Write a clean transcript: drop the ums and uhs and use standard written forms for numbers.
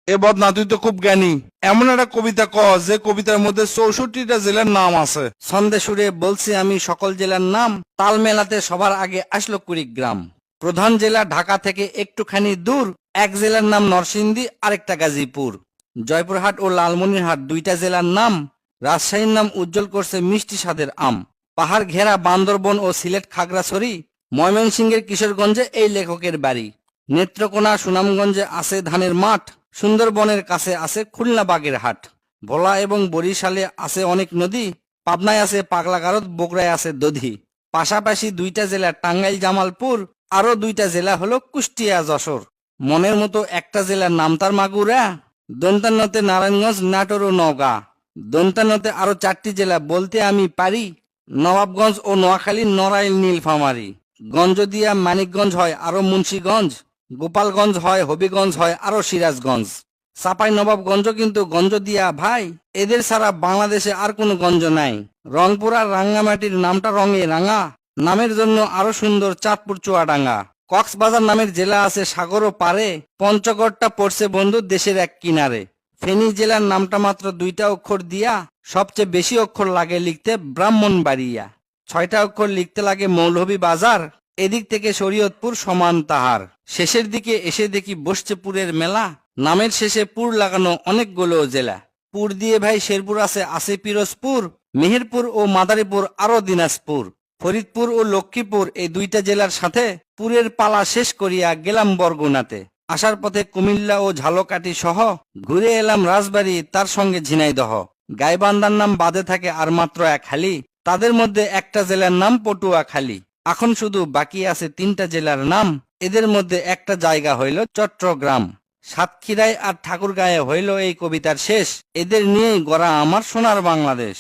এ বদনা, তুই তো খুব জ্ঞানী। এমন একটা কবিতা ক যে কবিতার মধ্যে 64টা জেলার নাম আছে। ছন্দে সুরে বলছি আমি সকল জেলার নাম, তাল মেলাতে সবার আগে আসলো কুড়িগ্রাম। প্রধান জেলা ঢাকা থেকে একটুখানি দূর, এক জেলার নাম নরসিংদী, আরেকটা গাজীপুর। জয়পুরহাট ও লালমনিরহাট দুইটা জেলার নাম, রাজশাহীর নাম উজ্জ্বল করছে মিষ্টি স্বাদের আম। পাহাড় ঘেরা বান্দরবন ও সিলেট খাগড়াছড়ি, ময়মনসিংহের কিশোরগঞ্জে এই লেখকের বাড়ি। নেত্রকোনা সুনামগঞ্জে আছে ধানের মাঠ, সুন্দরবনের কাছে আছে খুলনা বাগের হাট। ভোলা এবং বরিশালে আছে অনেক নদী, পাবনায় আছে পাগলা গারদ, বগুড়ায় আছে দধি। পাশাপাশি দুইটা জেলা টাঙ্গাইল জামালপুর, আরো দুইটা জেলা হলো কুষ্টিয়া যশোর। মনের মতো একটা জেলার নাম তার মাগুরা, দন্তান্নতে নারায়ণগঞ্জ, নাটোর ও নওগাঁ। দন্তান্নতে আরো 4টি জেলা বলতে আমি পারি, নবাবগঞ্জ ও নোয়াখালী, নড়াইল, নীলফামারী। গঞ্জদিয়া মানিকগঞ্জ হয় আরো মুন্সীগঞ্জ, গোপালগঞ্জ হয়, হবিগঞ্জ হয় আরো সিরাজগঞ্জ। চাপাই নবাবগঞ্জ কিন্তু গঞ্জ দিয়া ভাই, এদের ছাড়া বাংলাদেশে আর কোনো গঞ্জ নাই। রংপুর আর রাঙ্গামাটির নামটা রঙে রাঙা, নামের জন্য আরো সুন্দর চাঁদপুর চুয়াডাঙ্গা। কক্সবাজার নামের জেলা আছে সাগরও পারে, পঞ্চগড়টা পড়ছে বন্ধু দেশের এক কিনারে। ফেনী জেলার নামটা মাত্র 2টা অক্ষর দিয়া, সবচেয়ে বেশি অক্ষর লাগে লিখতে ব্রাহ্মণবাড়িয়া। 6টা অক্ষর লিখতে লাগে মৌলভী বাজার, এদিক থেকে শরীয়তপুর সমান তাহার। শেষের দিকে এসে দেখি বসছে পুরের মেলা, নামের শেষে পুর লাগানো অনেকগুলো জেলা। পুর দিয়ে ভাই শেরপুর আছে পিরোজপুর, মেহেরপুর ও মাদারীপুর আরো দিনাজপুর। ফরিদপুর ও লক্ষ্মীপুর এই দুইটা জেলার সাথে পুরের পালা শেষ করিয়া গেলাম বরগুনাতে। আসার পথে কুমিল্লা ও ঝালকাঠি সহ ঘুরে এলাম রাজবাড়ী, তার সঙ্গে ঝিনাইদহ। গাইবান্ধার নাম বাদে থাকে আর মাত্র এক হালি, তাদের মধ্যে একটা জেলার নাম পটুয়াখালী। এখন শুধু বাকি আছে 3টা জেলার নাম, এদের মধ্যে একটা জায়গা হইল চট্টগ্রাম। সাতক্ষীরায় আর ঠাকুরগাঁয়ে হইল এই কবিতার শেষ। এদের নিয়েই গড়া আমার সোনার বাংলাদেশ।